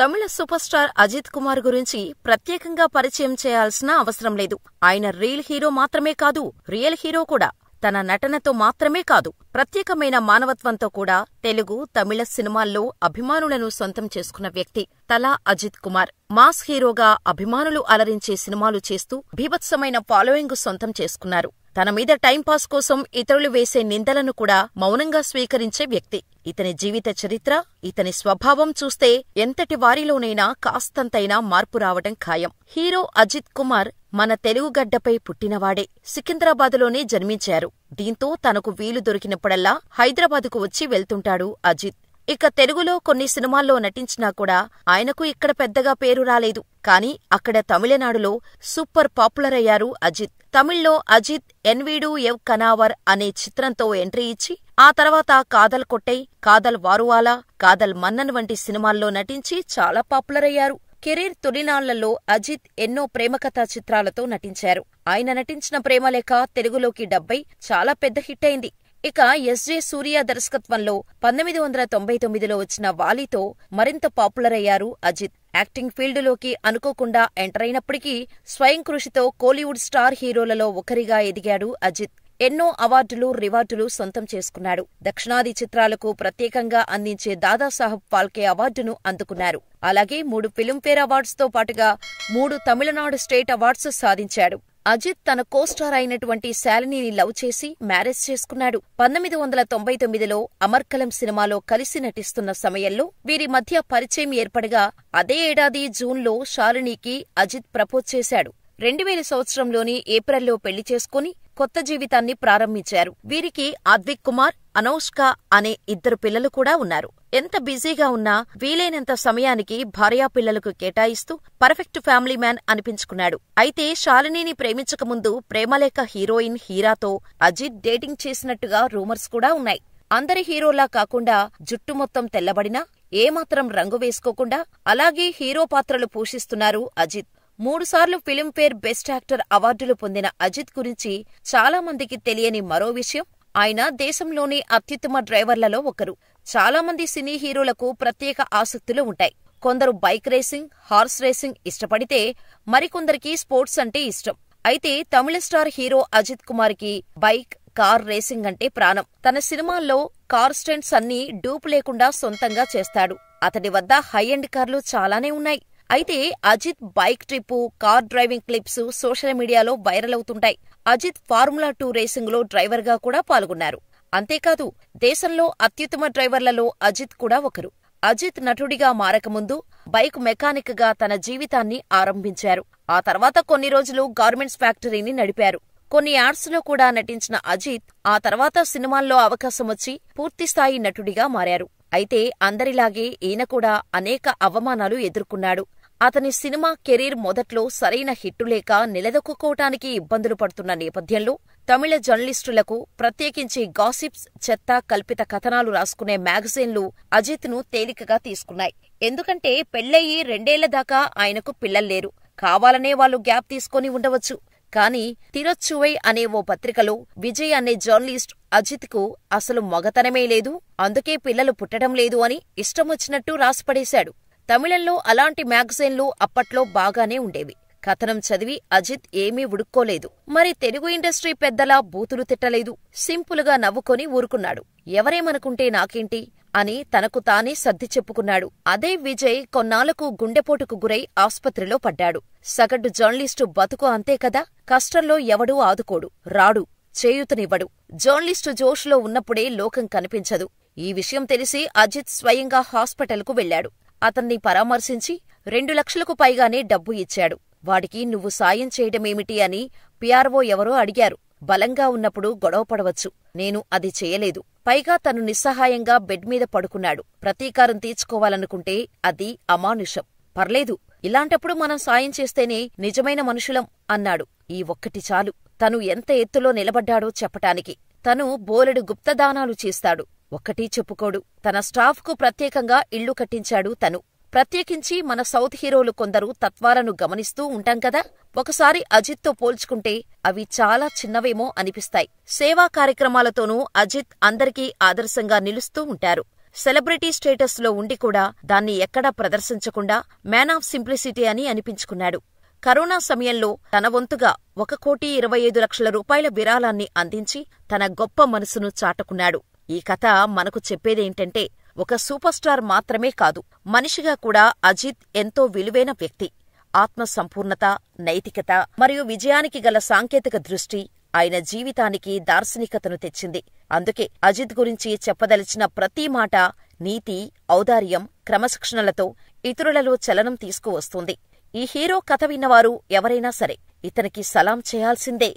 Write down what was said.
తమిళ super star Ajit Kumar గురించి ప్రత్యేకంగా పరిచయం చేయాల్సిన అవసరం లేదు. ఆయన రియల్ హీరో మాత్రమే కాదు, రియల్ హీరో కూడా. తన నటనతో మాత్రమే కాదు, ప్రత్యేకమైన మానవత్వంతో కూడా తెలుగు, తమిళ సినిమాల్లో అభిమానులను సొంతం చేసుకున్న వ్యక్తి తలా అజిత్ కుమార్. మాస్ హీరోగా అభిమానులు అలరించే సినిమాలు చేస్తూ బీభత్సమైన ఫాలోయింగ్ సొంతం చేసుకున్నారు. తన మీద టైంపాస్ కోసం ఇతరులు వేసే నిందలను కూడా మౌనంగా స్వీకరించే వ్యక్తి. ఇతని జీవిత చరిత్ర, ఇతని స్వభావం చూస్తే ఎంతటి వారిలోనైనా కాస్తంతైనా మార్పు రావడం ఖాయం. హీరో అజిత్ కుమార్ మన తెలుగుగడ్డపై పుట్టినవాడే. సికింద్రాబాదులోనే జన్మించారు. దీంతో తనకు వీలు దొరికినప్పుడల్లా హైదరాబాదుకు వచ్చి వెళ్తుంటాడు అజిత్. ఇక తెలుగులో కొన్ని సినిమాల్లో నటించినా కూడా ఆయనకు ఇక్కడ పెద్దగా పేరు రాలేదు. కానీ అక్కడ తమిళనాడులో సూపర్ పాపులర్ అయ్యారు అజిత్. తమిళ్లో అజిత్ ఎన్వీడు ఎవ్ కనావర్ అనే చిత్రంతో ఎంట్రీ ఇచ్చి ఆ తర్వాత కాదల్ కొట్టై, కాదల్ వారువాలా, కాదల్ మన్నన్ వంటి సినిమాల్లో నటించి చాలా పాపులర్ అయ్యారు. కెరీర్ తొలినాళ్లలో అజిత్ ఎన్నో ప్రేమకథా చిత్రాలతో నటించారు. ఆయన నటించిన ప్రేమలేఖ తెలుగులోకి డబ్బై చాలా పెద్ద హిట్ అయింది. ఇక ఎస్.జె. సూర్య దర్శకత్వంలో 1999లో వచ్చిన వాలీతో మరింత పాపులర్ అయ్యారు అజిత్. యాక్టింగ్ ఫీల్డులోకి అనుకోకుండా ఎంటర్ అయినప్పటికీ స్వయం కృషితో కోలీవుడ్ స్టార్ హీరోలలో ఒకరిగా ఎదిగాడు అజిత్. ఎన్నో అవార్డులు, రివార్డులు సొంతం చేసుకున్నాడు. దక్షిణాది చిత్రాలకు ప్రత్యేకంగా అందించే దాదాసాహెబ్ ఫాల్కే అవార్డును అందుకున్నారు. అలాగే 3 ఫిల్మ్ఫేర్ అవార్డ్స్తో పాటుగా 3 తమిళనాడు స్టేట్ అవార్డ్స్ సాధించాడు. అజిత్ తన కోస్టార్ అయినటువంటి శాలినిని లవ్ చేసి మ్యారేజ్ చేసుకున్నాడు. 1999లో అమర్కలం సినిమాలో కలిసి నటిస్తున్న సమయంలో వీరి మధ్య పరిచయం ఏర్పడగా అదే ఏడాది జూన్లో శాలినికి అజిత్ ప్రపోజ్ చేశాడు. 2000 సంవత్సరంలోని ఏప్రిల్లో పెళ్లి చేసుకుని కొత్త జీవితాన్ని ప్రారంభించారు. వీరికి అద్విక్ కుమార్, అనౌష్క అనే 2 పిల్లలు కూడా ఉన్నారు. ఎంత బిజీగా ఉన్నా వీలైనంత సమయానికి భార్యాపిల్లలకు కేటాయిస్తూ పర్ఫెక్ట్ ఫ్యామిలీ మ్యాన్ అనిపించుకున్నాడు. అయితే శాలినిని ప్రేమించకముందు ప్రేమలేఖ హీరోయిన్ హీరాతో అజిత్ డేటింగ్ చేసినట్టుగా రూమర్స్ కూడా ఉన్నాయి. అందరి హీరోలా కాకుండా జుట్టు మొత్తం తెల్లబడినా ఏమాత్రం రంగు వేసుకోకుండా అలాగే హీరో పాత్రలు పోషిస్తున్నారు అజిత్. 3 సార్లు ఫిల్మ్ఫేర్ బెస్ట్ యాక్టర్ అవార్డులు పొందిన అజిత్ గురించి చాలా మందికి తెలియని మరో విషయం, ఆయన దేశంలోని అత్యుత్తమ డ్రైవర్లలో ఒకరు. చాలా మంది సినీ హీరోలకు ప్రత్యేక ఆసక్తులు ఉంటాయి. కొందరు బైక్ రేసింగ్, హార్స్ రేసింగ్ ఇష్టపడితే మరికొందరికి స్పోర్ట్స్ అంటే ఇష్టం. అయితే తమిళ స్టార్ హీరో అజిత్ కుమార్కి బైక్, కార్ రేసింగ్ అంటే ప్రాణం. తన సినిమాల్లో కార్ స్టంట్స్ అన్నీ డూప్ లేకుండా సొంతంగా చేస్తాడు. అతడి వద్ద హై ఎండ్ కార్లు చాలానే ఉన్నాయి. అయితే Ajith bike trip, car driving clips social మీడియాలో వైరల్ అవుతుంటాయి. అజిత్ ఫార్ములా 2 రేసింగ్లో డ్రైవర్గా కూడా పాల్గొన్నారు. అంతేకాదు దేశంలో అత్యుత్తమ డ్రైవర్లలో అజిత్ కూడా ఒకరు. అజిత్ నటుడిగా మారకముందు బైక్ మెకానిక్ గా తన జీవితాన్ని ఆరంభించారు. ఆ తర్వాత కొన్ని రోజులు గార్మెంట్స్ ఫ్యాక్టరీని నడిపారు. కొన్ని యాడ్స్లో కూడా నటించిన అజిత్ ఆ తర్వాత సినిమాల్లో అవకాశమొచ్చి పూర్తిస్థాయి నటుడిగా మారారు. అయితే అందరిలాగే ఈయన కూడా అనేక అవమానాలు ఎదుర్కొన్నాడు. అతని సినిమా కెరీర్ మొదట్లో సరైన హిట్టు లేక నిలదొక్కుకోవటానికి ఇబ్బందులు పడుతున్న నేపథ్యంలో తమిళ జర్నలిస్టులకు, ప్రత్యేకించి గాసిప్స్, చెత్త, కల్పిత కథనాలు రాసుకునే మ్యాగజైన్లు అజిత్ను తేలికగా తీసుకున్నాయి. ఎందుకంటే పెళ్లయి 2 ఏళ్ల దాకా ఆయనకు పిల్లల్లేరు. కావాలనే వాళ్ళు గ్యాప్ తీసుకొని ఉండవచ్చు. కానీ తిరొచ్చువై అనే ఓ పత్రికలో విజయ్ అనే జర్నలిస్ట్ అజిత్కు అసలు మగతనమే లేదు, అందుకే పిల్లలు పుట్టడం లేదు అని ఇష్టమొచ్చినట్టు రాసిపడేశాడు. తమిళంలో అలాంటి మ్యాగజైన్లు అప్పట్లో బాగానే ఉండేవి. కథనం చదివి అజిత్ ఏమీ ఉడుక్కోలేదు. మరి తెలుగు ఇండస్ట్రీ పెద్దలా బూతులు తిట్టలేదు. సింపుల్గా నవ్వుకొని ఊరుకున్నాడు. ఎవరేమనుకుంటే నాకేంటి అని తనకు తానే సర్ది చెప్పుకున్నాడు. అదే విజయ్ కొన్నాళ్లకు గుండెపోటుకు గురై ఆస్పత్రిలో పడ్డాడు. సగటు జర్నలిస్టు బతుకు అంతే కదా, కష్టంలో ఎవడూ ఆదుకోడు, రాడు, చేయూతనివ్వడు. జర్నలిస్టు జోష్లో ఉన్నప్పుడే లోకం కనిపించదు. ఈ విషయం తెలిసి అజిత్ స్వయంగా హాస్పిటల్కు వెళ్లాడు. అతన్ని పరామర్శించి 2 లక్షలకు పైగానే డబ్బు ఇచ్చాడు. వాడికి నువ్వు సాయం చేయడమేమిటి అని పిఆర్ఓ ఎవరో అడిగారు. బలంగా ఉన్నప్పుడు గొడవపడవచ్చు. నేను అది చేయలేదు. పైగా తను నిస్సహాయంగా బెడ్ మీద పడుకున్నాడు. ప్రతీకారం తీర్చుకోవాలనుకుంటే అది అమానుషం. పర్లేదు, ఇలాంటప్పుడు మనం సాయం చేస్తేనే నిజమైన మనుషులం అన్నాడు. ఈ ఒక్కటి చాలు తను ఎంత ఎత్తులో నిలబడ్డాడో చెప్పటానికి. తను బోలెడు గుప్తదానాలు చేస్తాడు. ఒక్కటీ చెప్పుకోడు. తన స్టాఫ్కు ప్రత్యేకంగా ఇళ్లు కట్టించాడు తను. ప్రత్యేకించి మన సౌత్ హీరోలు కొందరు తత్వాలను గమనిస్తూ ఉంటాం కదా, ఒకసారి అజిత్తో పోల్చుకుంటే అవి చాలా చిన్నవేమో అనిపిస్తాయి. సేవా కార్యక్రమాలతోనూ అజిత్ అందరికీ ఆదర్శంగా నిలుస్తూ ఉంటారు. సెలబ్రిటీ స్టేటస్లో ఉండి కూడా దాన్ని ఎక్కడా ప్రదర్శించకుండా మ్యాన్ ఆఫ్ సింప్లిసిటీ అని అనిపించుకున్నాడు. కరోనా సమయంలో తన వంతుగా 1,25,00,000 రూపాయల విరాళాన్ని అందించి తన గొప్ప మనసును చాటుకున్నాడు. ఈ కథ మనకు చెప్పేదేంటంటే, ఒక సూపర్ స్టార్ మాత్రమే కాదు, మనిషిగా కూడా అజిత్ ఎంతో విలువైన వ్యక్తి. ఆత్మసంపూర్ణత, నైతికత మరియు విజయానికి గల సాంకేతిక దృష్టి ఆయన జీవితానికి దార్శనికతను తెచ్చింది. అందుకే అజిత్ గురించి చెప్పదలిచిన ప్రతి మాట నీతి, ఔదార్యం, క్రమశిక్షణలతో ఇతరులలో చలనం తీసుకువస్తుంది. ఈ హీరో కథ విన్నవారు ఎవరైనా సరే ఇతనికి సలాం చేయాల్సిందే.